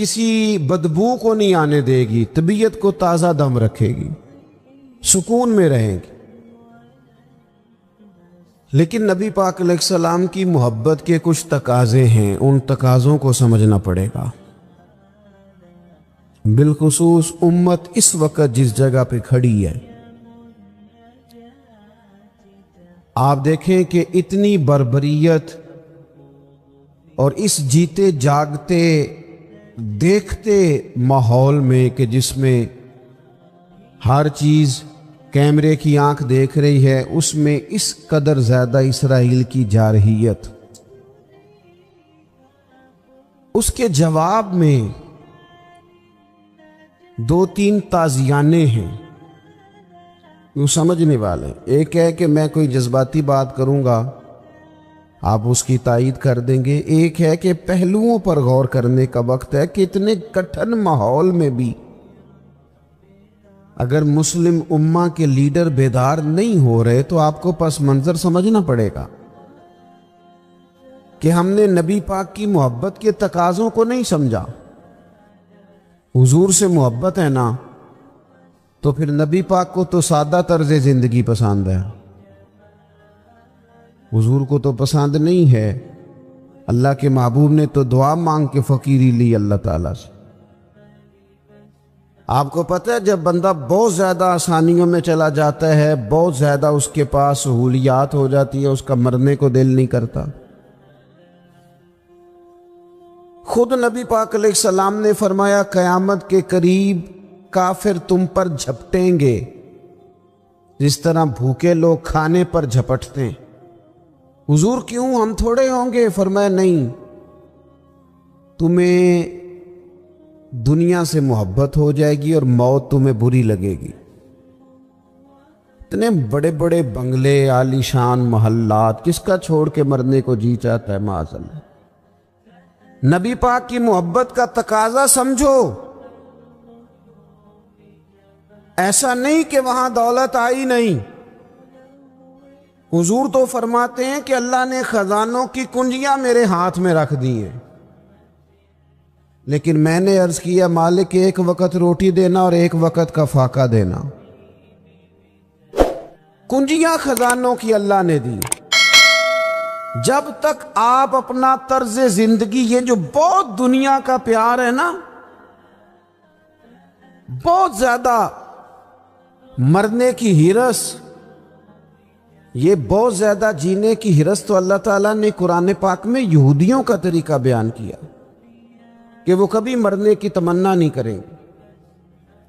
کسی بدبو کو نہیں آنے دے گی، طبیعت کو تازہ دم رکھے گی، سکون میں رہیں گی۔ لیکن نبی پاک علیہ السلام کی محبت کے کچھ تقاضے ہیں، ان تقاضوں کو سمجھنا پڑے گا۔ بالخصوص امت اس وقت جس جگہ پہ کھڑی ہے، آپ دیکھیں کہ اتنی بربریت اور اس جیتے جاگتے دیکھتے ماحول میں کہ جس میں ہر چیز کیمرے کی آنکھ دیکھ رہی ہے، اس میں اس قدر زیادہ اسرائیل کی جارحیت، اس کے جواب میں دو تین تازیانے ہیں وہ سمجھنے والے۔ ایک ہے کہ میں کوئی جذباتی بات کروں گا، آپ اس کی تائید کر دیں گے۔ ایک ہے کہ پہلوؤں پر غور کرنے کا وقت ہے کہ اتنے کٹھن ماحول میں بھی اگر مسلم امہ کے لیڈر بیدار نہیں ہو رہے تو آپ کو پس منظر سمجھنا پڑے گا کہ ہم نے نبی پاک کی محبت کے تقاضوں کو نہیں سمجھا۔ حضور سے محبت ہے نا، تو پھر نبی پاک کو تو سادہ طرز زندگی پسند ہے، حضور کو تو پسند نہیں ہے۔ اللہ کے محبوب نے تو دعا مانگ کے فقیری لی اللہ تعالیٰ سے۔ آپ کو پتہ ہے جب بندہ بہت زیادہ آسانیوں میں چلا جاتا ہے، بہت زیادہ اس کے پاس سہولیات ہو جاتی ہے، اس کا مرنے کو دل نہیں کرتا۔ خود نبی پاک علیہ السلام نے فرمایا قیامت کے قریب کافر تم پر جھپٹیں گے جس طرح بھوکے لوگ کھانے پر جھپٹتے ہیں۔ حضور کیوں، ہم تھوڑے ہوں گے؟ فرمایا نہیں، تمہیں دنیا سے محبت ہو جائے گی اور موت تمہیں بری لگے گی۔ اتنے بڑے بڑے بنگلے، عالی شان محلات، کس کا چھوڑ کے مرنے کو جی چاہتا ہے معاذ اللہ۔ نبی پاک کی محبت کا تقاضا سمجھو، ایسا نہیں کہ وہاں دولت آئی نہیں۔ حضور تو فرماتے ہیں کہ اللہ نے خزانوں کی کنجیاں میرے ہاتھ میں رکھ دی ہیں، لیکن میں نے عرض کیا مالک ایک وقت روٹی دینا اور ایک وقت کا فاقہ دینا۔ کنجیاں خزانوں کی اللہ نے دی۔ جب تک آپ اپنا طرز زندگی، یہ جو بہت دنیا کا پیار ہے نا، بہت زیادہ مرنے کی ہرس، یہ بہت زیادہ جینے کی ہرس، تو اللہ تعالیٰ نے قرآن پاک میں یہودیوں کا طریقہ بیان کیا کہ وہ کبھی مرنے کی تمنا نہیں کریں گے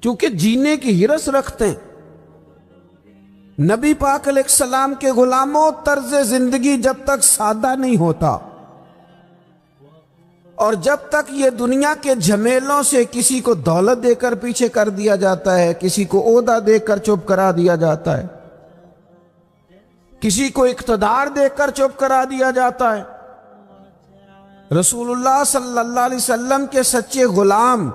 کیونکہ جینے کی ہرس رکھتے ہیں۔ نبی پاک علیہ السلام کے غلاموں، طرز زندگی جب تک سادہ نہیں ہوتا اور جب تک یہ دنیا کے جھمیلوں سے کسی کو دولت دے کر پیچھے کر دیا جاتا ہے، کسی کو عہدہ دے کر چپ کرا دیا جاتا ہے، کسی کو اقتدار دے کر چپ کرا دیا جاتا ہے، رسول اللہ صلی اللہ علیہ وسلم کے سچے غلام،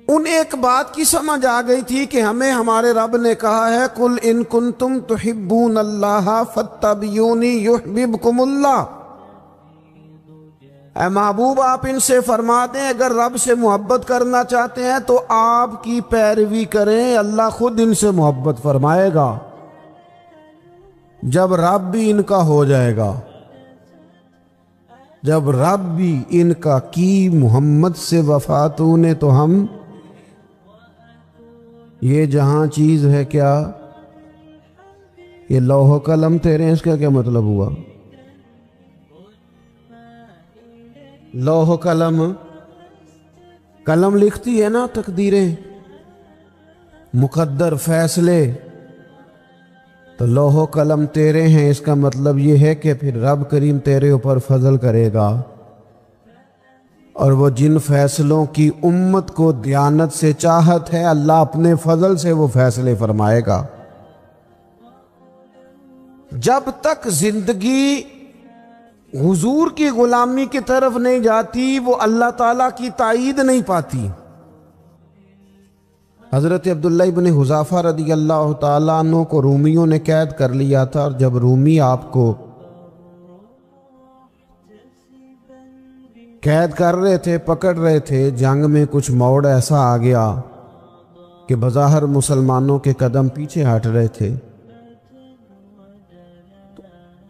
ان ایک بات کی سمجھ آ گئی تھی کہ ہمیں ہمارے رب نے کہا ہے قُلْ إِن كُنْتُمْ تُحِبُّونَ اللَّهَ فَاتَّبِعُونِي يُحْبِبْكُمُ اللَّهُ۔ اے محبوب آپ ان سے فرما دیں اگر رب سے محبت کرنا چاہتے ہیں تو آپ کی پیروی کریں، اللہ خود ان سے محبت فرمائے گا۔ جب رب بھی ان کا ہو جائے گا، جب رب بھی ان کا کی محمد سے وفاتوں نے، تو ہم یہ جہاں چیز ہے کیا، یہ لوح و قلم تیرے ہیں، اس کا کیا مطلب ہوا؟ لوح و قلم، قلم لکھتی ہے نا تقدیریں، مقدر فیصلے، تو لوح و قلم تیرے ہیں، اس کا مطلب یہ ہے کہ پھر رب کریم تیرے اوپر فضل کرے گا اور وہ جن فیصلوں کی امت کو دیانت سے چاہت ہے، اللہ اپنے فضل سے وہ فیصلے فرمائے گا۔ جب تک زندگی حضور کی غلامی کی طرف نہیں جاتی، وہ اللہ تعالیٰ کی تائید نہیں پاتی۔ حضرت عبداللہ ابن حذافہ رضی اللہ تعالیٰ عنہ کو رومیوں نے قید کر لیا تھا، اور جب رومی آپ کو قید کر رہے تھے، پکڑ رہے تھے، جنگ میں کچھ موڑ ایسا آ گیا کہ بظاہر مسلمانوں کے قدم پیچھے ہٹ رہے تھے۔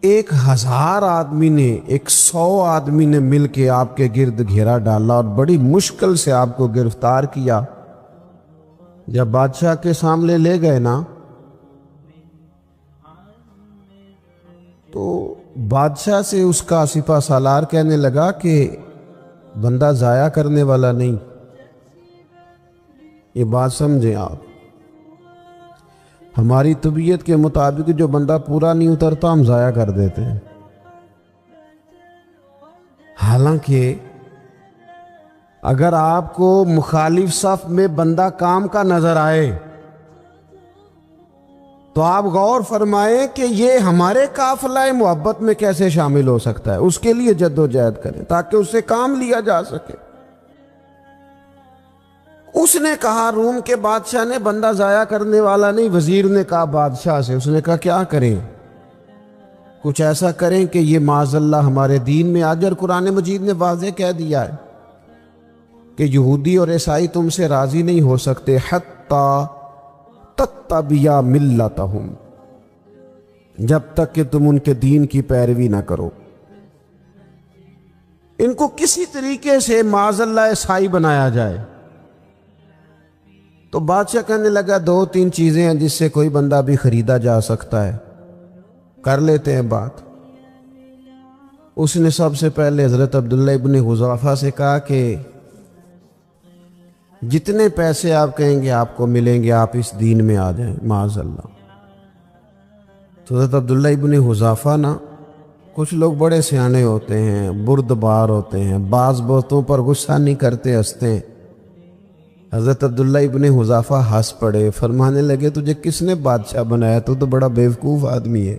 1000 آدمی نے، 100 آدمی نے مل کے آپ کے گرد گھیرا ڈالا اور بڑی مشکل سے آپ کو گرفتار کیا۔ جب بادشاہ کے سامنے لے گئے نا تو بادشاہ سے اس کا سپہ سالار کہنے لگا کہ بندہ ضائع کرنے والا نہیں۔ یہ بات سمجھیں آپ، ہماری طبیعت کے مطابق جو بندہ پورا نہیں اترتا ہم ضائع کر دیتے ہیں۔ حالانکہ اگر آپ کو مخالف صف میں بندہ کام کا نظر آئے تو آپ غور فرمائیں کہ یہ ہمارے قافلہ محبت میں کیسے شامل ہو سکتا ہے، اس کے لیے جد و جہد کریں تاکہ اس سے کام لیا جا سکے۔ اس نے کہا روم کے بادشاہ نے بندہ ضائع کرنے والا نہیں، وزیر نے کہا بادشاہ سے، اس نے کہا کیا کریں؟ کچھ ایسا کریں کہ یہ معاذ اللہ ہمارے دین میں آج، اور قرآن مجید نے واضح کہہ دیا ہے کہ یہودی اور عیسائی تم سے راضی نہیں ہو سکتے حتی تتبع ملتہم، جب تک کہ تم ان کے دین کی پیروی نہ کرو۔ ان کو کسی طریقے سے معاذ اللہ عیسائی بنایا جائے۔ تو بادشاہ کہنے لگا 2-3 چیزیں ہیں جس سے کوئی بندہ بھی خریدا جا سکتا ہے، کر لیتے ہیں بات۔ اس نے سب سے پہلے حضرت عبداللہ ابن حذافہ سے کہا کہ جتنے پیسے آپ کہیں گے آپ کو ملیں گے، آپ اس دین میں آ جائیں معاذ اللہ۔ تو حضرت عبداللہ ابن حذافہ نا، کچھ لوگ بڑے سیانے ہوتے ہیں، بردبار ہوتے ہیں، بعض باتوں پر غصہ نہیں کرتے، ہنستے ہیں۔ حضرت عبداللہ ابن حذافہ ہنس پڑے، فرمانے لگے تجھے کس نے بادشاہ بنایا؟ تو بڑا بیوقوف آدمی ہے۔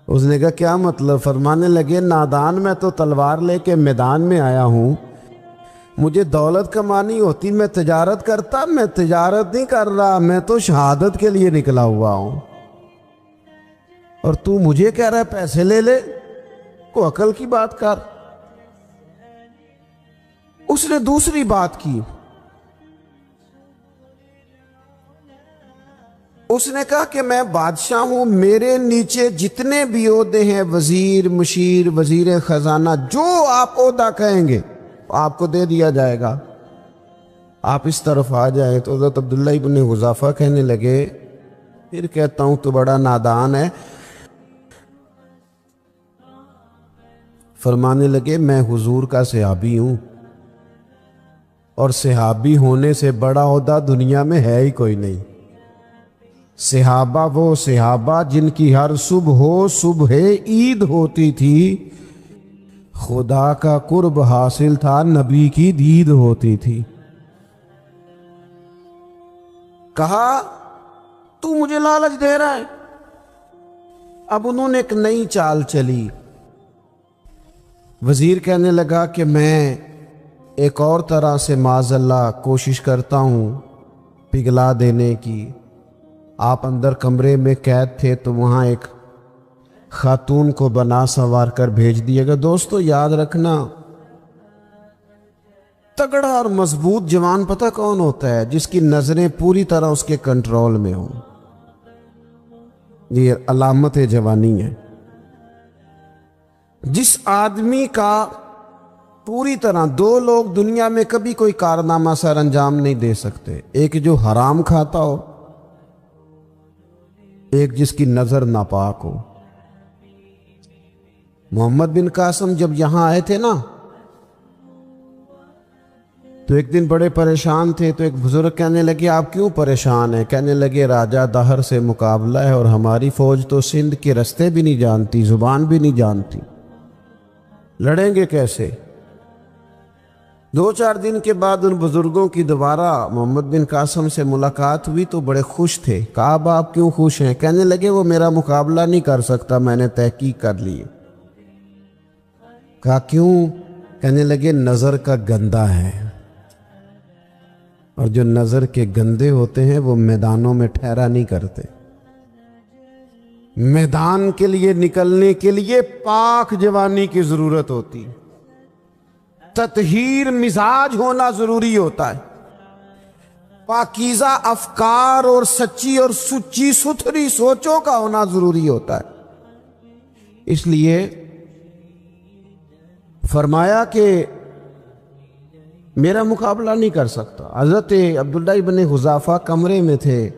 اس نے کہا کیا مطلب؟ فرمانے لگے نادان، میں تو تلوار لے کے میدان میں آیا ہوں، مجھے دولت کمانی ہوتی میں تجارت کرتا، میں تجارت نہیں کر رہا، میں تو شہادت کے لیے نکلا ہوا ہوں، اور تو مجھے کہہ رہا ہے پیسے لے لے، کو عقل کی بات کر۔ اس نے دوسری بات کی، اس نے کہا کہ میں بادشاہ ہوں، میرے نیچے جتنے بھی عہدے ہیں، وزیر، مشیر، وزیر خزانہ، جو آپ عہدہ کہیں گے آپ کو دے دیا جائے گا، آپ اس طرف آ جائیں۔ تو حضرت عبداللہ ابن حذافہ کہنے لگے پھر کہتا ہوں تو بڑا نادان ہے۔ فرمانے لگے میں حضور کا صحابی ہوں، اور صحابی ہونے سے بڑا عہدہ دنیا میں ہے ہی کوئی نہیں۔ صحابہ وہ صحابہ جن کی ہر صبح عید ہوتی تھی، خدا کا قرب حاصل تھا، نبی کی دید ہوتی تھی۔ کہا تو مجھے لالچ دے رہا ہے۔ اب انہوں نے ایک نئی چال چلی۔ وزیر کہنے لگا کہ میں ایک اور طرح سے معاذ اللہ کوشش کرتا ہوں پگھلا دینے کی۔ آپ اندر کمرے میں قید تھے تو وہاں ایک خاتون کو بنا سنوار کر بھیج دیے گا۔ دوستو یاد رکھنا، تگڑا اور مضبوط جوان پتہ کون ہوتا ہے؟ جس کی نظریں پوری طرح اس کے کنٹرول میں ہوں۔ یہ علامت جوانی ہے۔ جس آدمی کا پوری طرح، 2 لوگ دنیا میں کبھی کوئی کارنامہ سر انجام نہیں دے سکتے، ایک جو حرام کھاتا ہو، ایک جس کی نظر ناپاک ہو۔ محمد بن قاسم جب یہاں آئے تھے نا تو ایک دن بڑے پریشان تھے، تو ایک بزرگ کہنے لگے آپ کیوں پریشان ہیں؟ کہنے لگے راجہ دہر سے مقابلہ ہے، اور ہماری فوج تو سندھ کے رستے بھی نہیں جانتی، زبان بھی نہیں جانتی، لڑیں گے کیسے؟ 2-4 دن کے بعد ان بزرگوں کی دوبارہ محمد بن قاسم سے ملاقات ہوئی تو بڑے خوش تھے۔ کہا اب آپ کیوں خوش ہیں؟ کہنے لگے وہ میرا مقابلہ نہیں کر سکتا، میں نے تحقیق کر لی۔ کہا کیوں؟ کہنے لگے نظر کا گندا ہے، اور جو نظر کے گندے ہوتے ہیں وہ میدانوں میں ٹھہرا نہیں کرتے۔ میدان کے لیے نکلنے کے لیے پاک جوانی کی ضرورت ہوتی۔ تطہیر مزاج ہونا ضروری ہوتا ہے، پاکیزہ افکار اور سچی اور سچی ستھری سوچوں کا ہونا ضروری ہوتا ہے۔ اس لیے فرمایا کہ میرا مقابلہ نہیں کر سکتا۔ حضرت عبداللہ ابن حذافہ کمرے میں تھے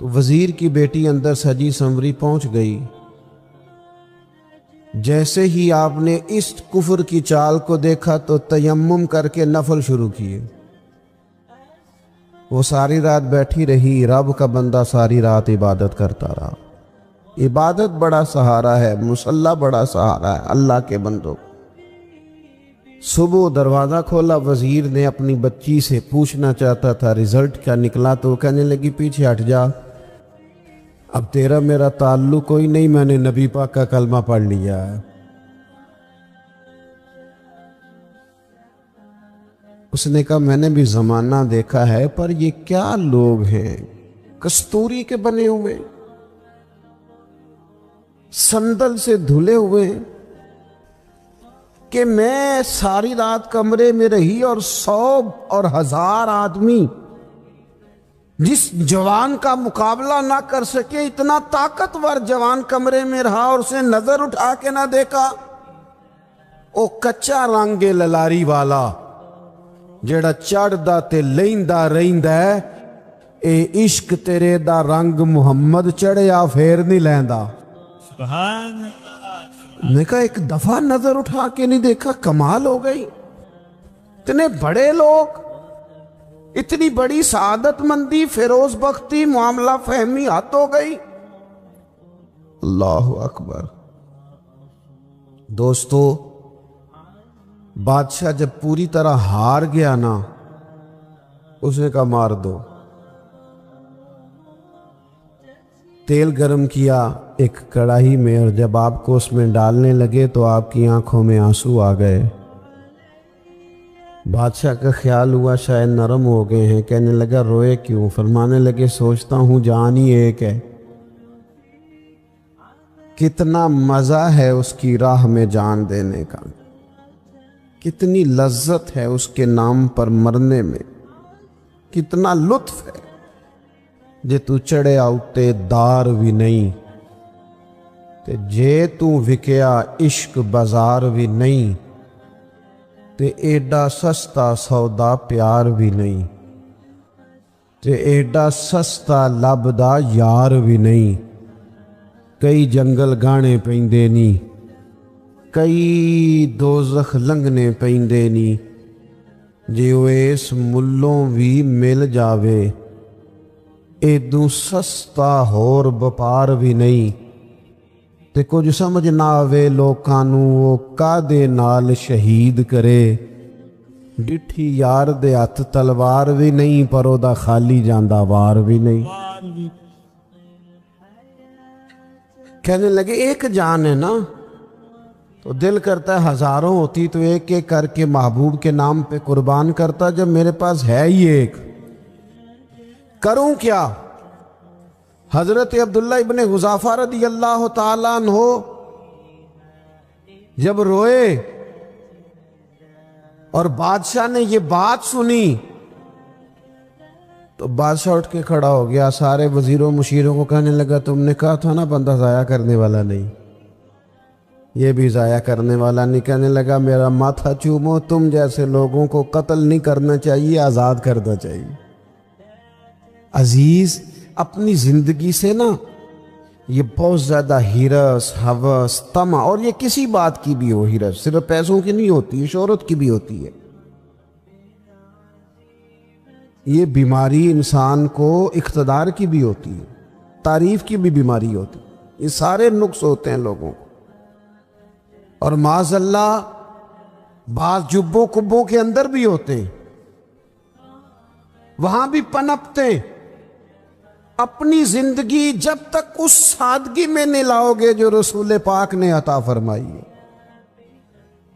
تو وزیر کی بیٹی اندر سجی سنوری پہنچ گئی۔ جیسے ہی آپ نے اس کفر کی چال کو دیکھا تو تیمم کر کے نفل شروع کیے۔ وہ ساری رات بیٹھی رہی، رب کا بندہ ساری رات عبادت کرتا رہا۔ عبادت بڑا سہارا ہے، مصلی بڑا سہارا ہے اللہ کے بندوں۔ صبح دروازہ کھولا، وزیر نے اپنی بچی سے پوچھنا چاہتا تھا رزلٹ کیا نکلا، تو وہ کہنے لگی پیچھے ہٹ جا، اب تیرا میرا تعلق کوئی نہیں، میں نے نبی پاک کا کلمہ پڑھ لیا ہے۔ اس نے کہا میں نے بھی زمانہ دیکھا ہے، پر یہ کیا لوگ ہیں، کستوری کے بنے ہوئے، سندل سے دھلے ہوئے ہیں، کہ میں ساری رات کمرے میں رہی اور 100 اور 1000 آدمی جس جوان کا مقابلہ نہ کر سکے، اتنا طاقتور جوان کمرے میں رہا اور اسے نظر اٹھا کے نہ دیکھا۔ او کچا رنگ للاری والا جڑا چڑھدا تے لیندا رہندا ہے، اے عشق تیرے دا رنگ محمد چڑھیا پھر نہیں لیندا۔ سبحان نے کہا ایک دفعہ نظر اٹھا کے نہیں دیکھا، کمال ہو گئی۔ اتنے بڑے لوگ، اتنی بڑی سعادت مندی، فیروز بختی، معاملہ فہمی حد ہو گئی۔ اللہ اکبر۔ دوستو، بادشاہ جب پوری طرح ہار گیا نا، اس نے کہا مار دو۔ تیل گرم کیا ایک کڑاہی میں، اور جب آپ کو اس میں ڈالنے لگے تو آپ کی آنکھوں میں آنسو آ گئے۔ بادشاہ کا خیال ہوا شاید نرم ہو گئے ہیں، کہنے لگا روئے کیوں؟ فرمانے لگے سوچتا ہوں جان ہی ایک ہے، کتنا مزہ ہے اس کی راہ میں جان دینے کا، کتنی لذت ہے اس کے نام پر مرنے میں، کتنا لطف ہے جے تو چڑھیا اُتے دار بھی نہیں، تے جے تو وکیا عشق بازار بھی نہیں، تے ایڈا سستا سودا پیار بھی نہیں، تے ایڈا سستا لبدا یار بھی نہیں۔ کئی جنگل گانے پیندے نی، کئی دوزخ لنگنے پیندے نی، جے اس ملوں بھی مل جاوے، ایدوں سستا ہور بپار بھی نہیں۔ تے کچھ سمجھ نہ آوے لوکاں نوں وہ کادے نال شہید کرے، ڈٹھی یار دے ہتھ تلوار بھی نہیں، پر او دا خالی جاندا وار بھی نہیں۔ کہنے لگے ایک جان ہے نا، تو دل کرتا ہے ہزاروں ہوتی تو ایک ایک کر کے محبوب کے نام پہ قربان کرتا، جب میرے پاس ہے ہی ایک، کروں کیا؟ حضرت عبداللہ ابن حذافہ رضی اللہ تعالیٰ عنہ جب روئے اور بادشاہ نے یہ بات سنی تو بادشاہ اٹھ کے کھڑا ہو گیا، سارے وزیروں مشیروں کو کہنے لگا تم نے کہا تھا نا بندہ ضائع کرنے والا نہیں، یہ بھی ضائع کرنے والا نہیں۔ کہنے لگا میرا ماتھا چومو، تم جیسے لوگوں کو قتل نہیں کرنا چاہیے، آزاد کرنا چاہیے۔ عزیز، اپنی زندگی سے نا یہ بہت زیادہ ہرس، ہوس، طمع، اور یہ کسی بات کی بھی ہو، ہرس صرف پیسوں کی نہیں ہوتی، شہرت کی بھی ہوتی ہے۔ یہ بیماری انسان کو اقتدار کی بھی ہوتی ہے، تعریف کی بھی بیماری ہوتی ہے، یہ سارے نقص ہوتے ہیں لوگوں کو، اور معاذ اللہ بعض جبوں کبوں کے اندر بھی ہوتے ہیں، وہاں بھی پنپتے ہیں۔ اپنی زندگی جب تک اس سادگی میں نہیں لاؤ گے جو رسول پاک نے عطا فرمائی ہے،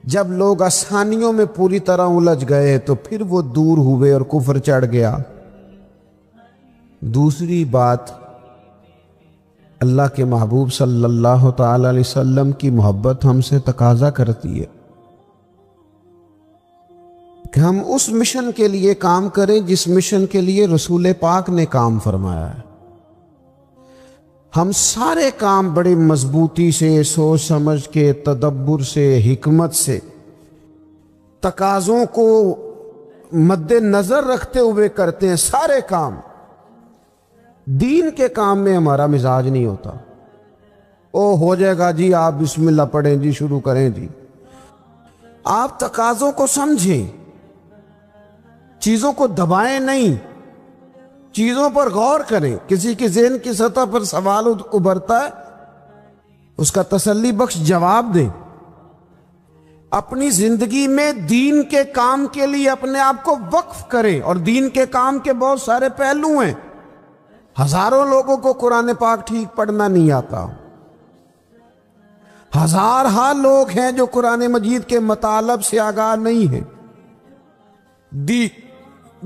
جب لوگ آسانیوں میں پوری طرح الجھ گئے تو پھر وہ دور ہوئے اور کفر چڑھ گیا۔ دوسری بات، اللہ کے محبوب صلی اللہ تعالی علیہ وسلم کی محبت ہم سے تقاضا کرتی ہے کہ ہم اس مشن کے لیے کام کریں جس مشن کے لیے رسول پاک نے کام فرمایا ہے۔ ہم سارے کام بڑے مضبوطی سے، سوچ سمجھ کے، تدبر سے، حکمت سے، تقاضوں کو مد نظر رکھتے ہوئے کرتے ہیں۔ سارے کام دین کے کام میں ہمارا مزاج نہیں ہوتا۔ ہو جائے گا جی، آپ بسم اللہ پڑھیں جی، شروع کریں جی۔ آپ تقاضوں کو سمجھیں، چیزوں کو دبائیں نہیں، چیزوں پر غور کریں۔ کسی کے ذہن کی سطح پر سوال ابھرتا ہے، اس کا تسلی بخش جواب دیں۔ اپنی زندگی میں دین کے کام کے لیے اپنے آپ کو وقف کریں، اور دین کے کام کے بہت سارے پہلو ہیں۔ ہزاروں لوگوں کو قرآن پاک ٹھیک پڑھنا نہیں آتا، ہزارہا لوگ ہیں جو قرآن مجید کے مطالب سے آگاہ نہیں ہیں،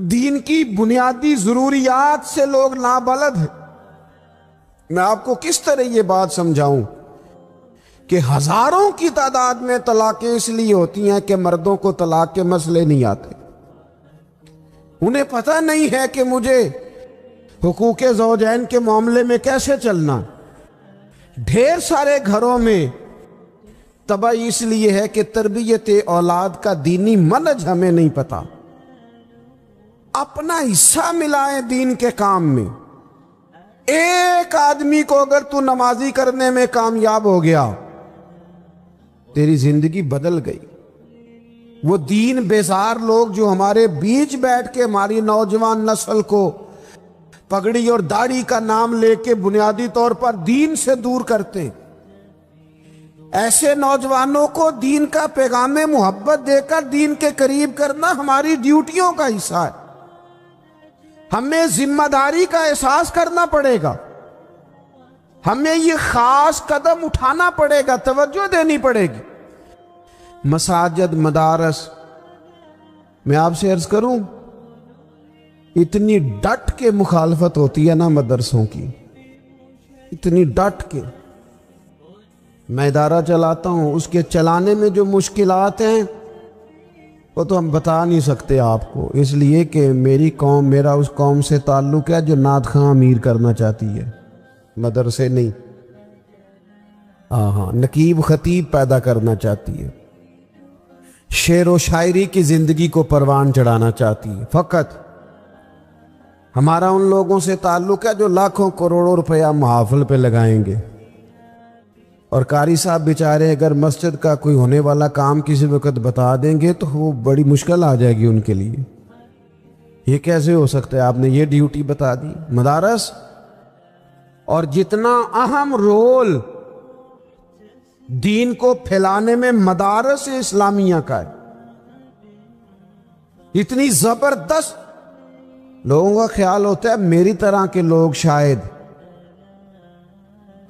دین کی بنیادی ضروریات سے لوگ نابلد ہیں۔ میں آپ کو کس طرح یہ بات سمجھاؤں کہ ہزاروں کی تعداد میں طلاقیں اس لیے ہوتی ہیں کہ مردوں کو طلاق کے مسئلے نہیں آتے، انہیں پتہ نہیں ہے کہ مجھے حقوق زوجین کے معاملے میں کیسے چلنا۔ ڈھیر سارے گھروں میں تباہی اس لیے ہے کہ تربیت اولاد کا دینی منہج ہمیں نہیں پتا۔ اپنا حصہ ملائیں دین کے کام میں۔ ایک آدمی کو اگر تو نمازی کرنے میں کامیاب ہو گیا، تیری زندگی بدل گئی۔ وہ دین بیزار لوگ جو ہمارے بیچ بیٹھ کے ہماری نوجوان نسل کو پگڑی اور داڑھی کا نام لے کے بنیادی طور پر دین سے دور کرتے، ایسے نوجوانوں کو دین کا پیغام محبت دے کر دین کے قریب کرنا ہماری ڈیوٹیوں کا حصہ ہے۔ ہمیں ذمہ داری کا احساس کرنا پڑے گا، ہمیں یہ خاص قدم اٹھانا پڑے گا، توجہ دینی پڑے گی۔ مساجد، مدارس، میں آپ سے عرض کروں، اتنی ڈٹ کے مخالفت ہوتی ہے نا مدرسوں کی، اتنی ڈٹ کے۔ میں ادارہ چلاتا ہوں، اس کے چلانے میں جو مشکلات ہیں وہ تو ہم بتا نہیں سکتے آپ کو، اس لیے کہ میری قوم، میرا اس قوم سے تعلق ہے جو نعت خواں امیر کرنا چاہتی ہے، مدرسے نہیں۔ ہاں، نقیب خطیب پیدا کرنا چاہتی ہے، شعر و شاعری کی زندگی کو پروان چڑھانا چاہتی ہے۔ فقط ہمارا ان لوگوں سے تعلق ہے جو لاکھوں کروڑوں روپیہ محافل پہ لگائیں گے، اور قاری صاحب بیچارے اگر مسجد کا کوئی ہونے والا کام کسی وقت بتا دیں گے تو وہ بڑی مشکل آ جائے گی ان کے لیے۔ یہ کیسے ہو سکتا ہے، آپ نے یہ ڈیوٹی بتا دی؟ مدارس، اور جتنا اہم رول دین کو پھیلانے میں مدارس اسلامیہ کا ہے، اتنی زبردست، لوگوں کا خیال ہوتا ہے میری طرح کے لوگ شاید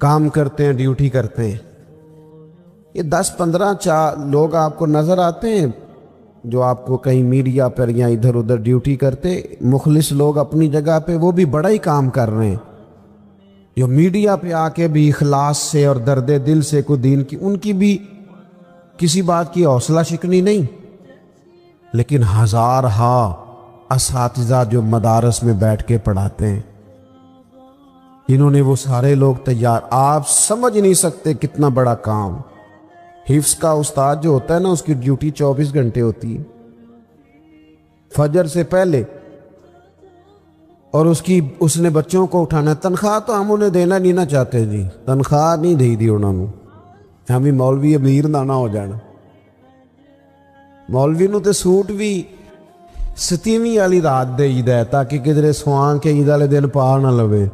کام کرتے ہیں، ڈیوٹی کرتے ہیں۔ یہ 10-15 لوگ آپ کو نظر آتے ہیں جو آپ کو کہیں میڈیا پر یا ادھر ادھر ڈیوٹی کرتے، مخلص لوگ اپنی جگہ پہ، وہ بھی بڑا ہی کام کر رہے ہیں، جو میڈیا پہ آ کے بھی اخلاص سے اور درد دل سے کو دین کی، ان کی بھی کسی بات کی حوصلہ شکنی نہیں۔ لیکن ہزارہا اساتذہ جو مدارس میں بیٹھ کے پڑھاتے ہیں، جنہوں نے وہ سارے لوگ تیار، آپ سمجھ نہیں سکتے کتنا بڑا کام۔ حفظ کا استاد جو ہوتا ہے نا، اس کی ڈیوٹی 24 گھنٹے ہوتی ہے، فجر سے پہلے، اور اس نے بچوں کو اٹھانا۔ تنخواہ تو ہم انہیں دینا نہیں نہ چاہتے جی، تنخواہ نہیں دی انہوں نے، ہم بھی مولوی امیر نہ ہو جانا۔ مولوی نو تے سوٹ بھی 27ویں والی رات دے ہے تاکہ کدھر سوان کے عید والے دن پا نہ لوے،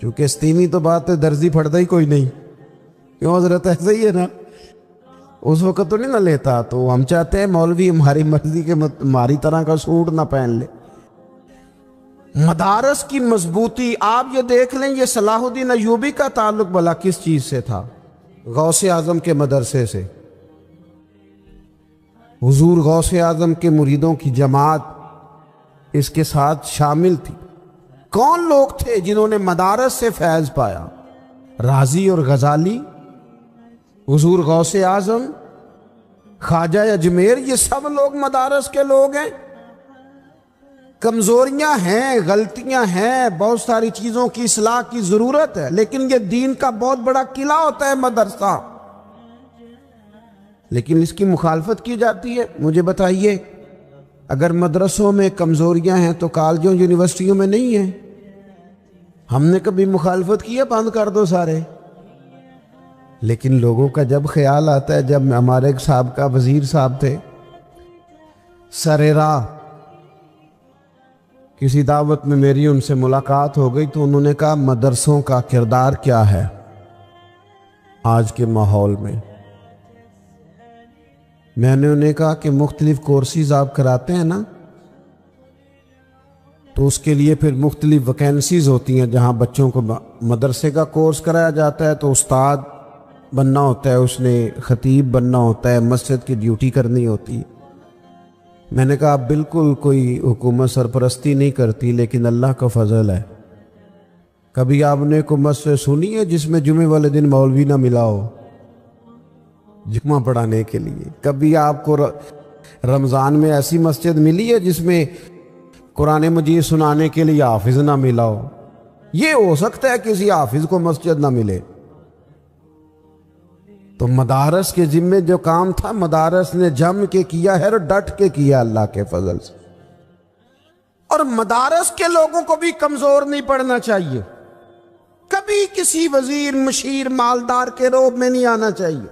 کیونکہ 27ویں تو بات درزی پھڑتا ہی کوئی نہیں، کیوں حضرت؟ ایسا ہی ہے نا، اس وقت تو نہیں نہ لیتا۔ تو ہم چاہتے ہیں مولوی ہماری مرضی کے ہماری طرح کا سوٹ نہ پہن لے۔ مدارس کی مضبوطی، آپ یہ دیکھ لیں، یہ صلاح الدین ایوبی کا تعلق بھلا کس چیز سے تھا؟ غوث اعظم کے مدرسے سے۔ حضور غوث اعظم کے مریدوں کی جماعت اس کے ساتھ شامل تھی۔ کون لوگ تھے جنہوں نے مدارس سے فیض پایا؟ رازی اور غزالی، حضور غوث اعظم، خواجہ اجمیر، یہ سب لوگ مدارس کے لوگ ہیں۔ کمزوریاں ہیں، غلطیاں ہیں، بہت ساری چیزوں کی اصلاح کی ضرورت ہے، لیکن یہ دین کا بہت بڑا قلعہ ہوتا ہے مدرسہ، لیکن اس کی مخالفت کی جاتی ہے۔ مجھے بتائیے، اگر مدرسوں میں کمزوریاں ہیں تو کالجوں یونیورسٹیوں میں نہیں ہیں؟ ہم نے کبھی مخالفت کی ہے بند کر دو سارے؟ لیکن لوگوں کا جب خیال آتا ہے، جب ہمارے ایک سابقہ وزیر صاحب تھے، سر راہ کسی دعوت میں میری ان سے ملاقات ہو گئی تو انہوں نے کہا مدرسوں کا کردار کیا ہے آج کے ماحول میں؟ میں نے انہیں کہا کہ مختلف کورسز آپ کراتے ہیں نا، تو اس کے لیے پھر مختلف ویکینسیز ہوتی ہیں، جہاں بچوں کو مدرسے کا کورس کرایا جاتا ہے تو استاد بننا ہوتا ہے، اس نے خطیب بننا ہوتا ہے، مسجد کی ڈیوٹی کرنی ہوتی ہے۔ میں نے کہا آپ بالکل کوئی حکومت سرپرستی نہیں کرتی، لیکن اللہ کا فضل ہے، کبھی آپ نے کوئی مسجد سنی ہے جس میں جمعے والے دن مولوی نہ ملا ہو جمعہ پڑھانے کے لیے؟ کبھی آپ کو رمضان میں ایسی مسجد ملی ہے جس میں قرآن مجید سنانے کے لیے حافظ نہ ملا ہو؟ یہ ہو سکتا ہے کسی حافظ کو مسجد نہ ملے۔ تو مدارس کے ذمے جو کام تھا مدارس نے جم کے کیا ہے اور ڈٹ کے کیا اللہ کے فضل سے۔ اور مدارس کے لوگوں کو بھی کمزور نہیں پڑنا چاہیے، کبھی کسی وزیر مشیر مالدار کے روب میں نہیں آنا چاہیے،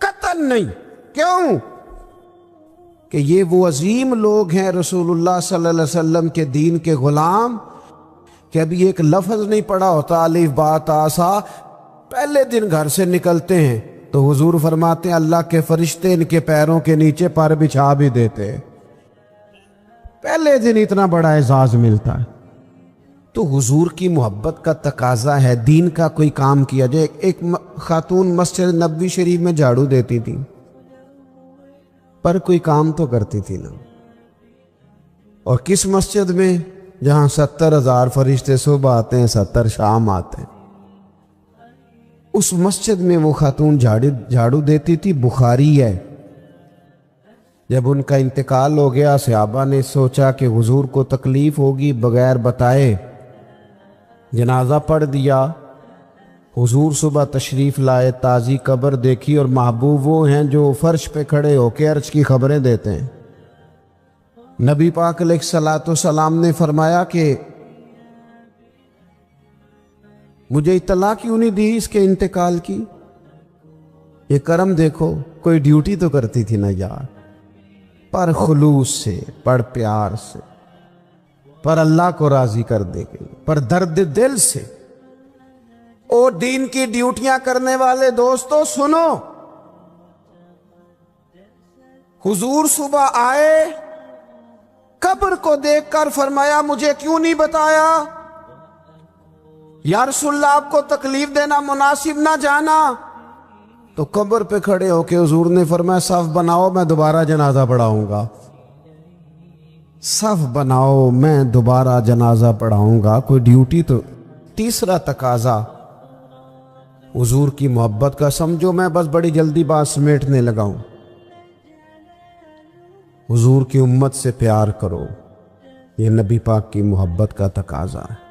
قطعاً نہیں۔ کیوں؟ کہ یہ وہ عظیم لوگ ہیں رسول اللہ صلی اللہ علیہ وسلم کے دین کے غلام، کہ ابھی ایک لفظ نہیں پڑا ہوتا الف با تا سا، پہلے دن گھر سے نکلتے ہیں تو حضور فرماتے ہیں اللہ کے فرشتے ان کے پیروں کے نیچے پر بچھا بھی دیتے ہیں، پہلے دن اتنا بڑا اعزاز ملتا ہے۔ تو حضور کی محبت کا تقاضا ہے، دین کا کوئی کام کیا جائے۔ ایک خاتون مسجد نبوی شریف میں جھاڑو دیتی تھی، پر کوئی کام تو کرتی تھی نا۔ اور کس مسجد میں؟ جہاں 70,000 فرشتے صبح آتے ہیں، 70 شام آتے ہیں، اس مسجد میں وہ خاتون جھاڑو دیتی تھی۔ بخاری ہے، جب ان کا انتقال ہو گیا صحابہ نے سوچا کہ حضور کو تکلیف ہوگی، بغیر بتائے جنازہ پڑھ دیا۔ حضور صبح تشریف لائے، تازی قبر دیکھی، اور محبوب وہ ہیں جو فرش پہ کھڑے ہو کے عرش کی خبریں دیتے ہیں۔ نبی پاک علیہ الصلوۃ والسلام نے فرمایا کہ مجھے اطلاع کیوں نہیں دی اس کے انتقال کی؟ یہ کرم دیکھو، کوئی ڈیوٹی تو کرتی تھی نا یار، پر خلوص سے، پر پیار سے، پر اللہ کو راضی کر دے گی، پر درد دل سے۔ اور دین کی ڈیوٹیاں کرنے والے دوستو سنو، حضور صبح آئے، قبر کو دیکھ کر فرمایا مجھے کیوں نہیں بتایا؟ یا رسول اللہ آپ کو تکلیف دینا مناسب نہ جانا؟ تو قبر پہ کھڑے ہو کے حضور نے فرمایا صف بناؤ، میں دوبارہ جنازہ پڑھاؤں گا، صف بناؤ میں دوبارہ جنازہ پڑھاؤں گا۔ کوئی ڈیوٹی تو۔ تیسرا تقاضا حضور کی محبت کا، سمجھو میں بس بڑی جلدی بات سمیٹنے لگا ہوں، حضور کی امت سے پیار کرو، یہ نبی پاک کی محبت کا تقاضا ہے۔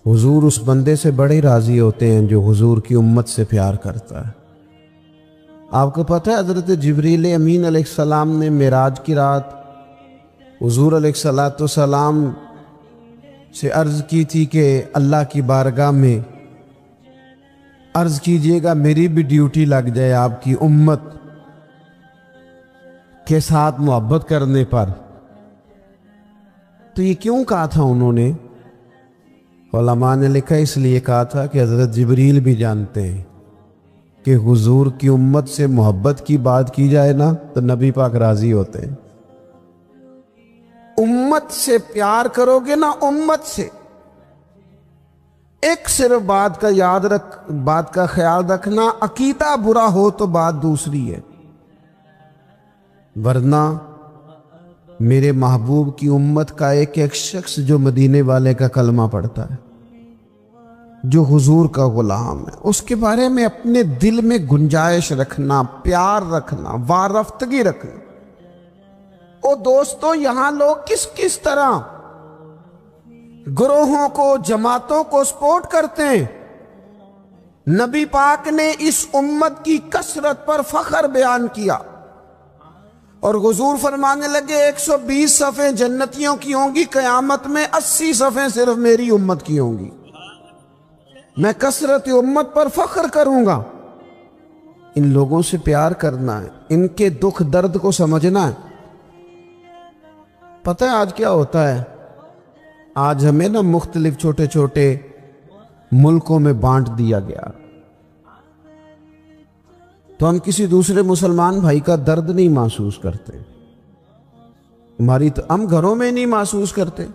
حضور اس بندے سے بڑے راضی ہوتے ہیں جو حضور کی امت سے پیار کرتا ہے۔ آپ کو پتہ ہے حضرت جبریل امین علیہ السلام نے معراج کی رات حضور علیہ الصلوۃ والسلام سے عرض کی تھی کہ اللہ کی بارگاہ میں عرض کیجئے گا میری بھی ڈیوٹی لگ جائے آپ کی امت کے ساتھ محبت کرنے پر۔ تو یہ کیوں کہا تھا انہوں نے؟ علماء نے لکھا اس لیے کہا تھا کہ حضرت جبریل بھی جانتے ہیں کہ حضور کی امت سے محبت کی بات کی جائے نا تو نبی پاک راضی ہوتے ہیں۔ امت سے پیار کرو گے نا، امت سے ایک صرف بات کا خیال رکھنا، عقیدہ برا ہو تو بات دوسری ہے، ورنہ میرے محبوب کی امت کا ایک ایک شخص جو مدینے والے کا کلمہ پڑھتا ہے، جو حضور کا غلام ہے، اس کے بارے میں اپنے دل میں گنجائش رکھنا، پیار رکھنا، وارفتگی رکھنا۔ او دوستو، یہاں لوگ کس کس طرح گروہوں کو، جماعتوں کو سپورٹ کرتے ہیں۔ نبی پاک نے اس امت کی کثرت پر فخر بیان کیا اور حضور فرمانے لگے 120 صفیں جنتیوں کی ہوں گی، قیامت میں 80 صفیں صرف میری امت کی ہوں گی۔ میں کثرت امت پر فخر کروں گا۔ ان لوگوں سے پیار کرنا ہے، ان کے دکھ درد کو سمجھنا ہے۔ پتہ ہے آج کیا ہوتا ہے؟ آج ہمیں نا مختلف چھوٹے چھوٹے ملکوں میں بانٹ دیا گیا، تو ہم کسی دوسرے مسلمان بھائی کا درد نہیں محسوس کرتے، ہم گھروں میں نہیں محسوس کرتے۔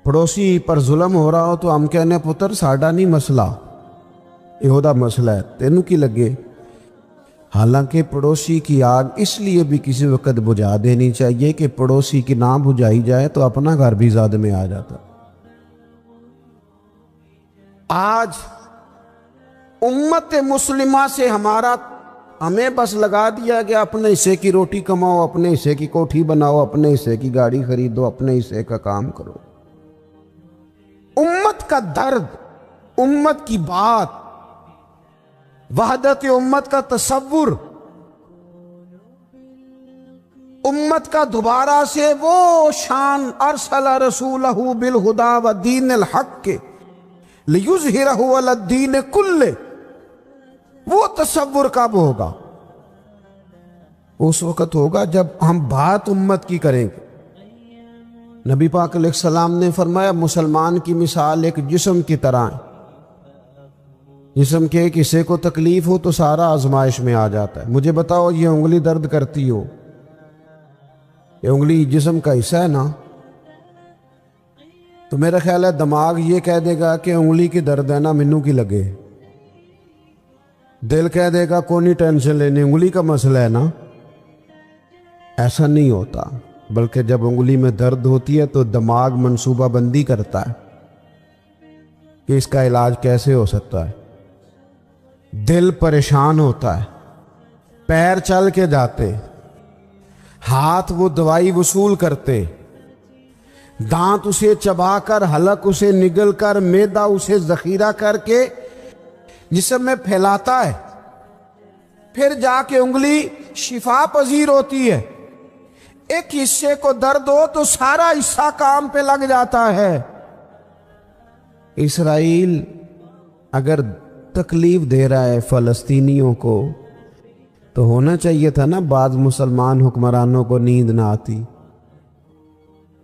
پڑوسی پر ظلم ہو رہا ہو تو ہم کہنے پتر ساڈا نہیں مسئلہ، یہ مسئلہ ہے، تینوں کی لگے۔ حالانکہ پڑوسی کی آگ اس لیے بھی کسی وقت بجھا دینی چاہیے کہ پڑوسی کی نہ بجھائی جائے تو اپنا گھر بھی زاد میں آ جاتا۔ آج امت مسلمہ سے ہمیں بس لگا دیا گیا اپنے حصے کی روٹی کماؤ، اپنے حصے کی کوٹھی بناؤ، اپنے حصے کی گاڑی خریدو، اپنے حصے کا کام کرو۔ امت کا درد، امت کی بات، وحدت امت کا تصور، امت کا دوبارہ سے وہ شان ارسل رسولہ بالہدی ودین الحق لیظہرہ علی الدین کلہ، وہ تصور کب ہوگا؟ اس وقت ہوگا جب ہم بات امت کی کریں گے۔ نبی پاک علیہ السلام نے فرمایا مسلمان کی مثال ایک جسم کی طرح ہے، جسم کے ایک حصے کو تکلیف ہو تو سارا آزمائش میں آ جاتا ہے۔ مجھے بتاؤ یہ انگلی درد کرتی ہو، یہ انگلی جسم کا حصہ ہے نا، تو میرا خیال ہے دماغ یہ کہہ دے گا کہ انگلی کی درد ہے نا مینوں کی لگے، دل کہہ دے گا کوئی نہیں ٹینشن لینے، انگلی کا مسئلہ ہے نا۔ ایسا نہیں ہوتا، بلکہ جب انگلی میں درد ہوتی ہے تو دماغ منصوبہ بندی کرتا ہے کہ اس کا علاج کیسے ہو سکتا ہے، دل پریشان ہوتا ہے، پیر چل کے جاتے، ہاتھ وہ دوائی وصول کرتے، دانت اسے چبا کر، حلق اسے نگل کر، معدہ اسے ذخیرہ کر کے جسم میں پھیلاتا ہے، پھر جا کے انگلی شفا پذیر ہوتی ہے۔ ایک حصے کو درد ہو تو سارا حصہ کام پہ لگ جاتا ہے۔ اسرائیل اگر تکلیف دے رہا ہے فلسطینیوں کو تو ہونا چاہیے تھا نا بعض مسلمان حکمرانوں کو نیند نہ آتی،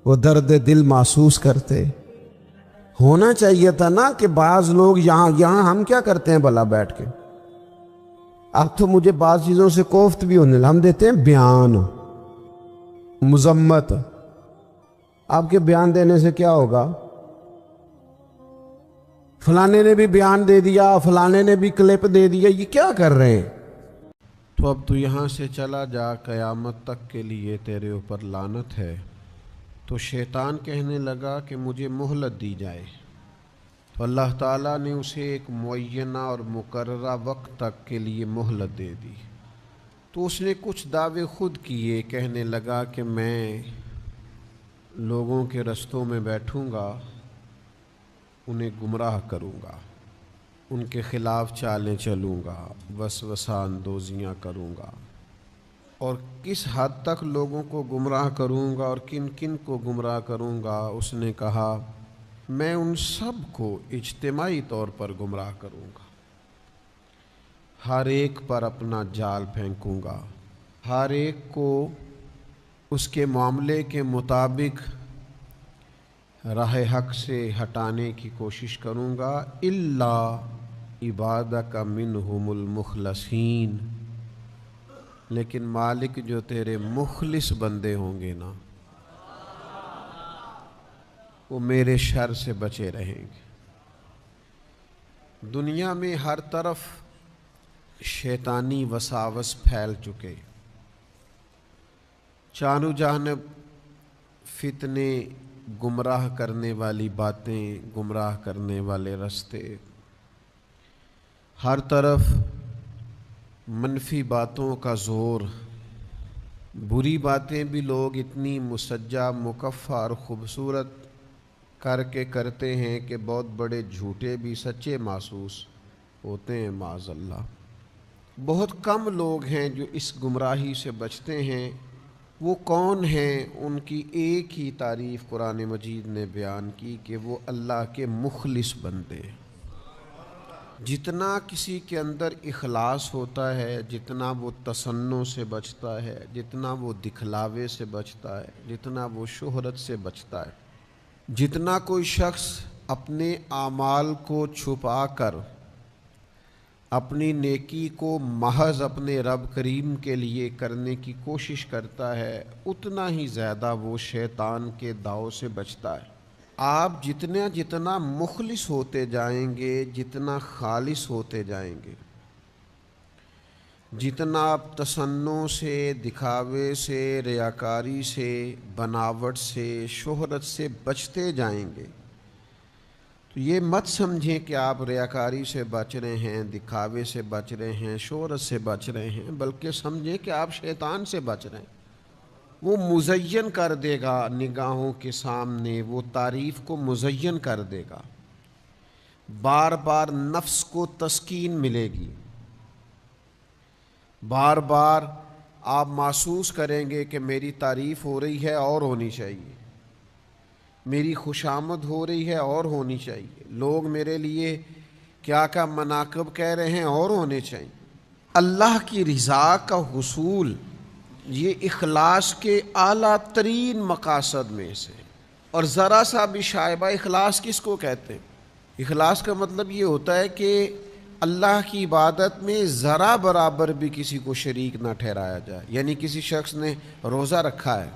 وہ درد دل محسوس کرتے۔ ہونا چاہیے تھا نا کہ بعض لوگ یہاں ہم کیا کرتے ہیں بھلا بیٹھ کے، اب تو مجھے بعض چیزوں سے کوفت بھی ہونے لگا، ہم دیتے ہیں بیان، مذمت۔ آپ کے بیان دینے سے کیا ہوگا؟ فلانے نے بھی بیان دے دیا، فلانے نے بھی کلپ دے دیا، یہ کیا کر رہے ہیں؟ تو اب تو یہاں سے چلا جا، قیامت تک کے لیے تیرے اوپر لعنت ہے۔ تو شیطان کہنے لگا کہ مجھے مہلت دی جائے، تو اللہ تعالیٰ نے اسے ایک معینہ اور مقررہ وقت تک کے لیے مہلت دے دی۔ تو اس نے کچھ دعوے خود کیے، کہنے لگا کہ میں لوگوں کے رستوں میں بیٹھوں گا، انہیں گمراہ کروں گا، ان کے خلاف چالیں چلوں گا، وسوسہ اندوزیاں کروں گا، اور کس حد تک لوگوں کو گمراہ کروں گا اور کن کن کو گمراہ کروں گا؟ اس نے کہا میں ان سب کو اجتماعی طور پر گمراہ کروں گا، ہر ایک پر اپنا جال پھینکوں گا، ہر ایک کو اس کے معاملے کے مطابق راہ حق سے ہٹانے کی کوشش کروں گا، الا عبادک منہم المخلصین، لیکن مالک جو تیرے مخلص بندے ہوں گے نا وہ میرے شر سے بچے رہیں گے۔ دنیا میں ہر طرف شیطانی وساوس پھیل چکے، چاروں جانب فتنے گمراہ کرنے والی باتیں، گمراہ کرنے والے راستے، ہر طرف منفی باتوں کا زور، بری باتیں بھی لوگ اتنی مسجع مکفّہ اور خوبصورت کر کے کرتے ہیں کہ بہت بڑے جھوٹے بھی سچے محسوس ہوتے ہیں معاذ اللہ۔ بہت کم لوگ ہیں جو اس گمراہی سے بچتے ہیں۔ وہ کون ہیں؟ ان کی ایک ہی تعریف قرآن مجید نے بیان کی کہ وہ اللہ کے مخلص بندے ہیں۔ جتنا کسی کے اندر اخلاص ہوتا ہے، جتنا وہ تصنع سے بچتا ہے، جتنا وہ دکھلاوے سے بچتا ہے، جتنا وہ شہرت سے بچتا ہے، جتنا کوئی شخص اپنے اعمال کو چھپا کر اپنی نیکی کو محض اپنے رب کریم کے لیے کرنے کی کوشش کرتا ہے، اتنا ہی زیادہ وہ شیطان کے داؤ سے بچتا ہے۔ آپ جتنا مخلص ہوتے جائیں گے، جتنا خالص ہوتے جائیں گے، جتنا آپ تصنع سے، دکھاوے سے، ریاکاری سے، بناوٹ سے، شہرت سے بچتے جائیں گے، تو یہ مت سمجھیں کہ آپ ریاکاری سے بچ رہے ہیں، دکھاوے سے بچ رہے ہیں، شہرت سے بچ رہے ہیں، بلکہ سمجھیں کہ آپ شیطان سے بچ رہے ہیں۔ وہ مزین کر دے گا نگاہوں کے سامنے، وہ تعریف کو مزین کر دے گا، بار بار نفس کو تسکین ملے گی، بار بار آپ محسوس کریں گے کہ میری تعریف ہو رہی ہے اور ہونی چاہیے، میری خوشامد ہو رہی ہے اور ہونی چاہیے، لوگ میرے لیے کیا کیا مناقب کہہ رہے ہیں اور ہونے چاہیے۔ اللہ کی رضا کا حصول یہ اخلاص کے اعلیٰ ترین مقاصد میں سے، اور ذرا سا بھی شائبہ اخلاص کس کو کہتے ہیں؟ اخلاص کا مطلب یہ ہوتا ہے کہ اللہ کی عبادت میں ذرا برابر بھی کسی کو شریک نہ ٹھہرایا جائے۔ یعنی کسی شخص نے روزہ رکھا ہے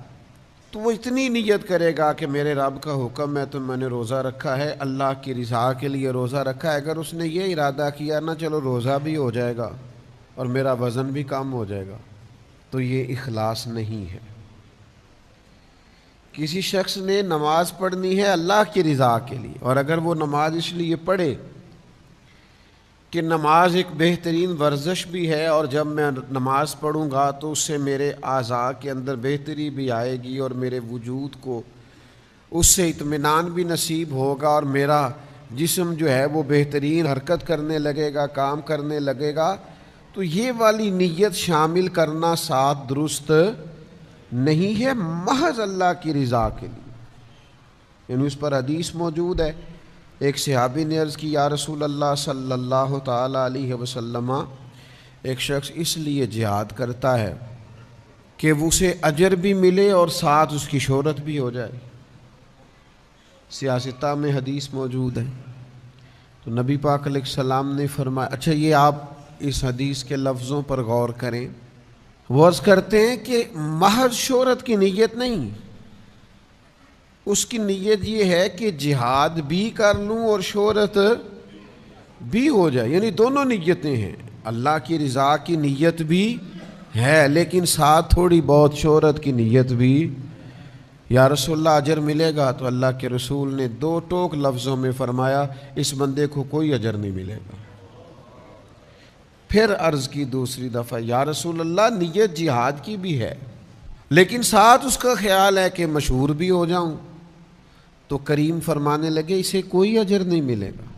تو وہ اتنی نیت کرے گا کہ میرے رب کا حکم ہے تو میں نے روزہ رکھا ہے، اللہ کی رضا کے لیے روزہ رکھا ہے۔ اگر اس نے یہ ارادہ کیا نہ چلو روزہ بھی ہو جائے گا اور میرا وزن بھی کم ہو جائے گا، تو یہ اخلاص نہیں ہے۔ کسی شخص نے نماز پڑھنی ہے اللہ کی رضا کے لیے، اور اگر وہ نماز اس لیے پڑھے کہ نماز ایک بہترین ورزش بھی ہے، اور جب میں نماز پڑھوں گا تو اس سے میرے اعضاء کے اندر بہتری بھی آئے گی اور میرے وجود کو اس سے اطمینان بھی نصیب ہوگا، اور میرا جسم جو ہے وہ بہترین حرکت کرنے لگے گا، کام کرنے لگے گا، تو یہ والی نیت شامل کرنا ساتھ درست نہیں ہے، محض اللہ کی رضا کے لیے۔ یعنی اس پر حدیث موجود ہے، ایک صحابی نے عرض کی یا رسول اللہ صلی اللہ تعالی علیہ وسلم، ایک شخص اس لیے جہاد کرتا ہے کہ اسے اجر بھی ملے اور ساتھ اس کی شہرت بھی ہو جائے۔ سیاستہ میں حدیث موجود ہے۔ تو نبی پاک علیہ السلام نے فرمایا، اچھا یہ آپ اس حدیث کے لفظوں پر غور کریں، وہ عرض کرتے ہیں کہ محض شہرت کی نیت نہیں، اس کی نیت یہ ہے کہ جہاد بھی کر لوں اور شہرت بھی ہو جائے، یعنی دونوں نیتیں ہیں، اللہ کی رضا کی نیت بھی ہے لیکن ساتھ تھوڑی بہت شہرت کی نیت بھی۔ یا رسول اللہ اجر ملے گا؟ تو اللہ کے رسول نے دو ٹوک لفظوں میں فرمایا اس بندے کو کوئی اجر نہیں ملے گا۔ پھر عرض کی دوسری دفعہ یا رسول اللہ نیت جہاد کی بھی ہے لیکن ساتھ اس کا خیال ہے کہ مشہور بھی ہو جاؤں، تو کریم فرمانے لگے اسے کوئی اجر نہیں ملے گا۔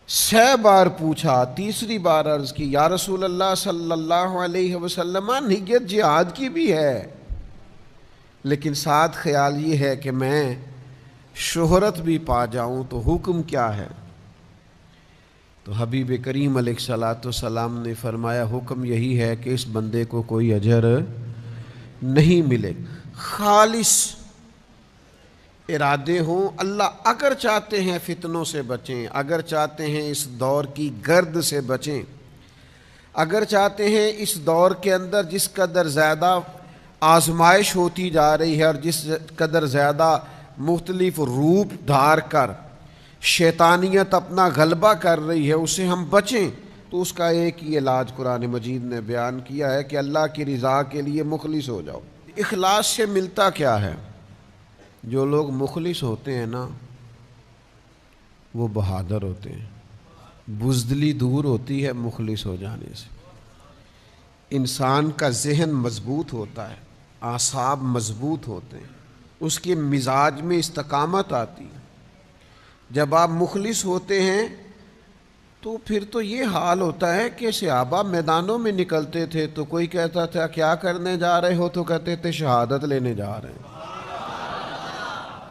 6 بار پوچھا، تیسری بار عرض کی یا رسول اللہ صلی اللہ علیہ وسلم نیت جہاد کی بھی ہے لیکن ساتھ خیال یہ ہے کہ میں شہرت بھی پا جاؤں، تو حکم کیا ہے؟ تو حبیب کریم علیہ الصلوۃ والسلام نے فرمایا حکم یہی ہے کہ اس بندے کو کوئی اجر نہیں ملے۔ خالص ارادے ہوں، اللہ اگر چاہتے ہیں فتنوں سے بچیں، اگر چاہتے ہیں اس دور کی گرد سے بچیں، اگر چاہتے ہیں اس دور کے اندر جس قدر زیادہ آزمائش ہوتی جا رہی ہے اور جس قدر زیادہ مختلف روپ دھار کر شیطانیت اپنا غلبہ کر رہی ہے اسے ہم بچیں، تو اس کا ایک ہی علاج قرآن مجید نے بیان کیا ہے کہ اللہ کی رضا کے لیے مخلص ہو جاؤ۔ اخلاص سے ملتا کیا ہے؟ جو لوگ مخلص ہوتے ہیں نا وہ بہادر ہوتے ہیں، بزدلی دور ہوتی ہے مخلص ہو جانے سے۔ انسان کا ذہن مضبوط ہوتا ہے، اعصاب مضبوط ہوتے ہیں، اس کے مزاج میں استقامت آتی ہے۔ جب آپ مخلص ہوتے ہیں تو پھر تو یہ حال ہوتا ہے کہ صحابہ میدانوں میں نکلتے تھے تو کوئی کہتا تھا کیا کرنے جا رہے ہو، تو کہتے تھے شہادت لینے جا رہے ہیں۔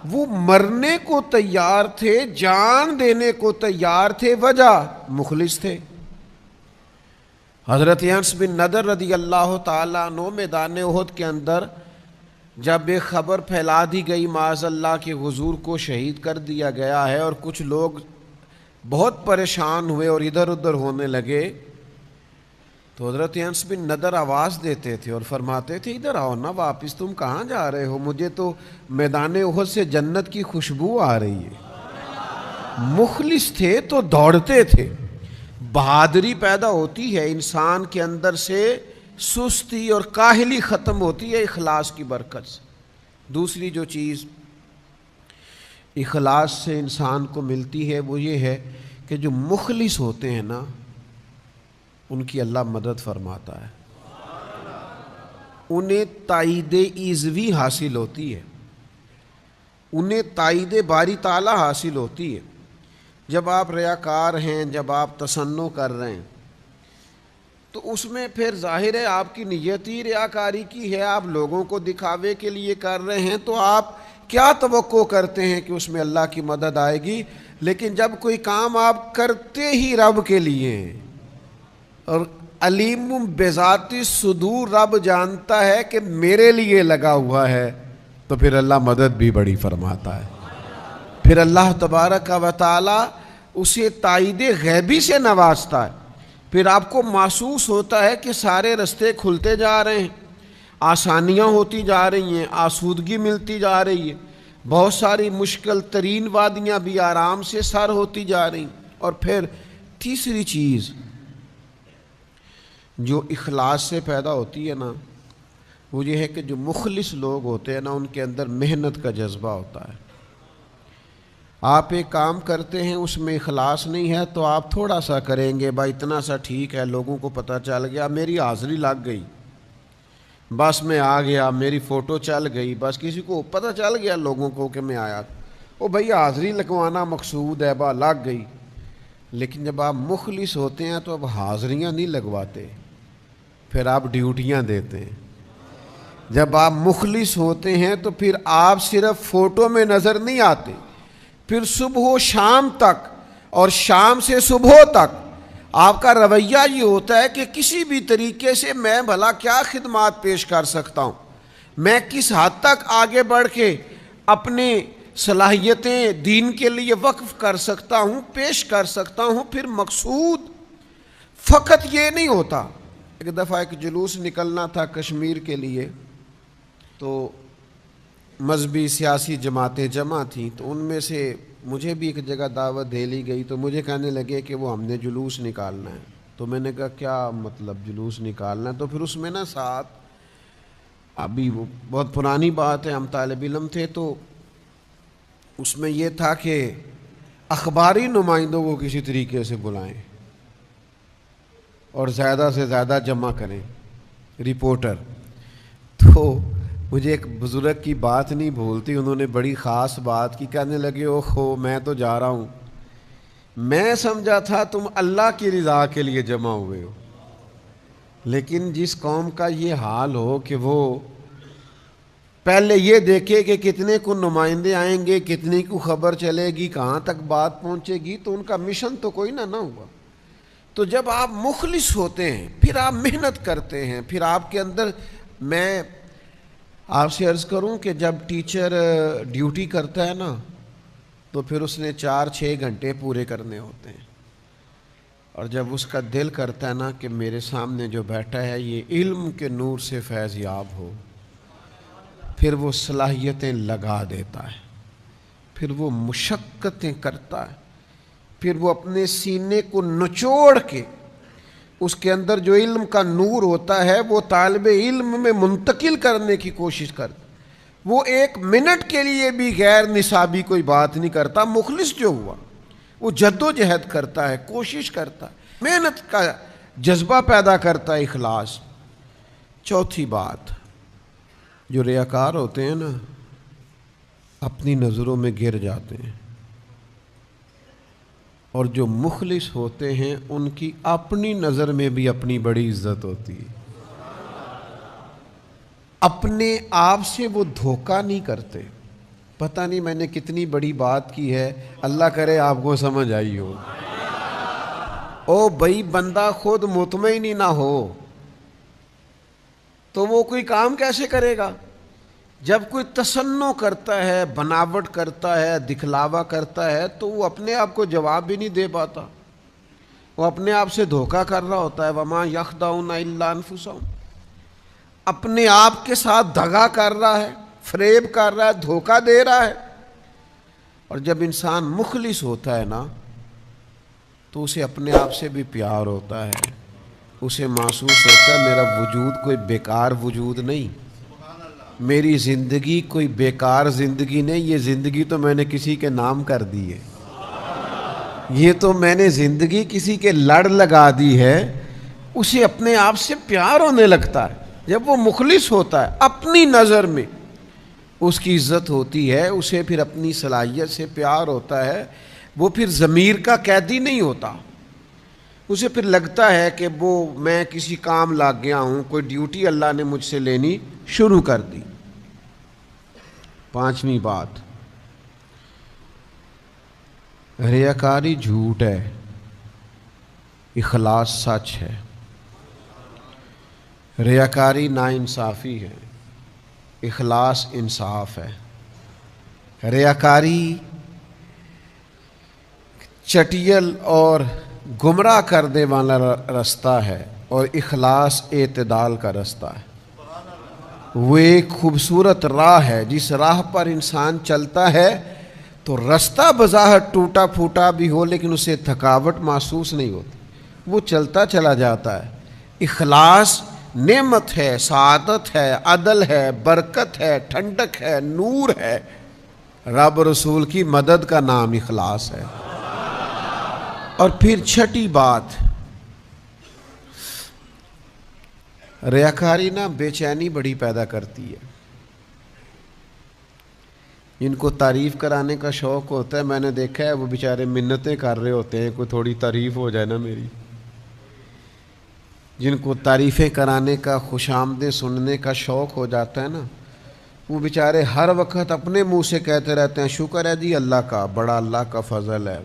وہ مرنے کو تیار تھے، جان دینے کو تیار تھے، وجہ مخلص تھے۔ حضرت انس بن نضر رضی اللہ تعالیٰ عنہ میدان احد کے اندر جب ایک خبر پھیلا دی گئی معاذ اللہ کہ حضور کو شہید کر دیا گیا ہے، اور کچھ لوگ بہت پریشان ہوئے اور ادھر ادھر ہونے لگے، تو حضرت انس بن نضر آواز دیتے تھے اور فرماتے تھے ادھر آؤ نا واپس، تم کہاں جا رہے ہو، مجھے تو میدان احد سے جنت کی خوشبو آ رہی ہے۔ مخلص تھے تو دوڑتے تھے۔ بہادری پیدا ہوتی ہے انسان کے اندر سے، سستی اور کاہلی ختم ہوتی ہے اخلاص کی برکت سے۔ دوسری جو چیز اخلاص سے انسان کو ملتی ہے وہ یہ ہے کہ جو مخلص ہوتے ہیں نا ان کی اللہ مدد فرماتا ہے، انہیں تائید ایزوی حاصل ہوتی ہے، انہیں تائید باری تعالیٰ حاصل ہوتی ہے۔ جب آپ ریاکار ہیں، جب آپ تصنع کر رہے ہیں تو اس میں پھر ظاہر ہے آپ کی نیت ہی ریاکاری کی ہے، آپ لوگوں کو دکھاوے کے لیے کر رہے ہیں، تو آپ کیا توقع کرتے ہیں کہ اس میں اللہ کی مدد آئے گی؟ لیکن جب کوئی کام آپ کرتے ہی رب کے لیے ہیں، اور علیم بذات الصدور، رب جانتا ہے کہ میرے لیے لگا ہوا ہے، تو پھر اللہ مدد بھی بڑی فرماتا ہے۔ پھر اللہ تبارک و تعالی اسے تائید غیبی سے نوازتا ہے۔ پھر آپ کو محسوس ہوتا ہے کہ سارے رستے کھلتے جا رہے ہیں، آسانیاں ہوتی جا رہی ہیں، آسودگی ملتی جا رہی ہے، بہت ساری مشکل ترین وادیاں بھی آرام سے سر ہوتی جا رہی ہیں۔ اور پھر تیسری چیز جو اخلاص سے پیدا ہوتی ہے نا وہ یہ ہے کہ جو مخلص لوگ ہوتے ہیں نا ان کے اندر محنت کا جذبہ ہوتا ہے۔ آپ ایک کام کرتے ہیں اس میں اخلاص نہیں ہے تو آپ تھوڑا سا کریں گے، بھائی اتنا سا ٹھیک ہے، لوگوں کو پتہ چل گیا، میری حاضری لگ گئی، بس میں آ گیا، میری فوٹو چل گئی، بس کسی کو پتہ چل گیا لوگوں کو کہ میں آیا، وہ بھئی حاضری لگوانا مقصود ہے، با لگ گئی۔ لیکن جب آپ مخلص ہوتے ہیں تو اب حاضریاں نہیں لگواتے، پھر آپ ڈیوٹیاں دیتے ہیں۔ جب آپ مخلص ہوتے ہیں تو پھر آپ صرف فوٹو میں نظر نہیں آتے، پھر صبح و شام تک اور شام سے صبح تک آپ کا رویہ یہ ہوتا ہے کہ کسی بھی طریقے سے میں بھلا کیا خدمات پیش کر سکتا ہوں، میں کس حد تک آگے بڑھ کے اپنے صلاحیتیں دین کے لیے وقف کر سکتا ہوں، پیش کر سکتا ہوں۔ پھر مقصود فقط یہ نہیں ہوتا۔ ایک دفعہ ایک جلوس نکلنا تھا کشمیر کے لیے، تو مذہبی سیاسی جماعتیں جمع تھیں، تو ان میں سے مجھے بھی ایک جگہ دعوت دے لی گئی، تو مجھے کہنے لگے کہ وہ ہم نے جلوس نکالنا ہے۔ تو میں نے کہا کیا مطلب جلوس نکالنا ہے؟ تو پھر اس میں نا ساتھ، ابھی وہ بہت پرانی بات ہے، ہم طالب علم تھے، تو اس میں یہ تھا کہ اخباری نمائندوں کو کسی طریقے سے بلائیں اور زیادہ سے زیادہ جمع کریں رپورٹر۔ تو مجھے ایک بزرگ کی بات نہیں بھولتی، انہوں نے بڑی خاص بات کی، کہنے لگے اوہو میں تو جا رہا ہوں، میں سمجھا تھا تم اللہ کی رضا کے لیے جمع ہوئے ہو۔ لیکن جس قوم کا یہ حال ہو کہ وہ پہلے یہ دیکھے کہ کتنے کو نمائندے آئیں گے، کتنے کو خبر چلے گی، کہاں تک بات پہنچے گی، تو ان کا مشن تو کوئی نہ ہوا۔ تو جب آپ مخلص ہوتے ہیں پھر آپ محنت کرتے ہیں، پھر آپ کے اندر، میں آپ سے عرض کروں کہ جب ٹیچر ڈیوٹی کرتا ہے نا تو پھر اس نے 4-6 گھنٹے پورے کرنے ہوتے ہیں، اور جب اس کا دل کرتا ہے نا کہ میرے سامنے جو بیٹھا ہے یہ علم کے نور سے فیض یاب ہو، پھر وہ صلاحیتیں لگا دیتا ہے، پھر وہ مشقتیں کرتا ہے، پھر وہ اپنے سینے کو نچوڑ کے اس کے اندر جو علم کا نور ہوتا ہے وہ طالب علم میں منتقل کرنے کی کوشش کرتا، وہ ایک منٹ کے لیے بھی غیر نصابی کوئی بات نہیں کرتا. مخلص جو ہوا وہ جد و جہد کرتا ہے, کوشش کرتا ہے, محنت کا جذبہ پیدا کرتا ہے, اخلاص. چوتھی بات, جو ریاکار ہوتے ہیں نا اپنی نظروں میں گر جاتے ہیں, اور جو مخلص ہوتے ہیں ان کی اپنی نظر میں بھی اپنی بڑی عزت ہوتی ہے. اپنے آپ سے وہ دھوکہ نہیں کرتے. پتہ نہیں میں نے کتنی بڑی بات کی ہے, اللہ کرے آپ کو سمجھ آئی ہو. او بھائی, بندہ خود مطمئن ہی نہ ہو تو وہ کوئی کام کیسے کرے گا؟ جب کوئی تصنع کرتا ہے, بناوٹ کرتا ہے, دکھلاوا کرتا ہے, تو وہ اپنے آپ کو جواب بھی نہیں دے پاتا, وہ اپنے آپ سے دھوکہ کر رہا ہوتا ہے. وَمَا يَخْدَعُونَ إِلَّا أَنفُسَهُمْ, اپنے آپ کے ساتھ دغا کر رہا ہے, فریب کر رہا ہے, دھوکہ دے رہا ہے. اور جب انسان مخلص ہوتا ہے نا تو اسے اپنے آپ سے بھی پیار ہوتا ہے, اسے محسوس ہوتا ہے میرا وجود کوئی بیکار وجود نہیں, میری زندگی کوئی بیکار زندگی نہیں, یہ زندگی تو میں نے کسی کے نام کر دی ہے, یہ تو میں نے زندگی کسی کے لڑ لگا دی ہے. اسے اپنے آپ سے پیار ہونے لگتا ہے. جب وہ مخلص ہوتا ہے اپنی نظر میں اس کی عزت ہوتی ہے, اسے پھر اپنی صلاحیت سے پیار ہوتا ہے. وہ پھر ضمیر کا قیدی نہیں ہوتا, اسے پھر لگتا ہے کہ وہ میں کسی کام لگ گیا ہوں, کوئی ڈیوٹی اللہ نے مجھ سے لینی شروع کر دی. پانچویں بات, ریاکاری جھوٹ ہے, اخلاص سچ ہے. ریاکاری ناانصافی ہے, اخلاص انصاف ہے. ریاکاری چٹیل اور گمراہ کرنے والا رستہ ہے, اور اخلاص اعتدال کا رستہ ہے. وہ ایک خوبصورت راہ ہے, جس راہ پر انسان چلتا ہے تو رستہ بظاہر ٹوٹا پھوٹا بھی ہو لیکن اسے تھکاوٹ محسوس نہیں ہوتی, وہ چلتا چلا جاتا ہے. اخلاص نعمت ہے, سعادت ہے, عدل ہے, برکت ہے, ٹھنڈک ہے, نور ہے. رب رسول کی مدد کا نام اخلاص ہے. اور پھر چھٹی بات, ریاکاری نا بے چینی بڑی پیدا کرتی ہے. جن کو تعریف کرانے کا شوق ہوتا ہے, میں نے دیکھا ہے وہ بیچارے منتیں کر رہے ہوتے ہیں کوئی تھوڑی تعریف ہو جائے نا میری. جن کو تعریفیں کرانے کا, خوش آمدیں سننے کا شوق ہو جاتا ہے نا, وہ بیچارے ہر وقت اپنے منہ سے کہتے رہتے ہیں شکر ہے جی اللہ کا, بڑا اللہ کا فضل ہے.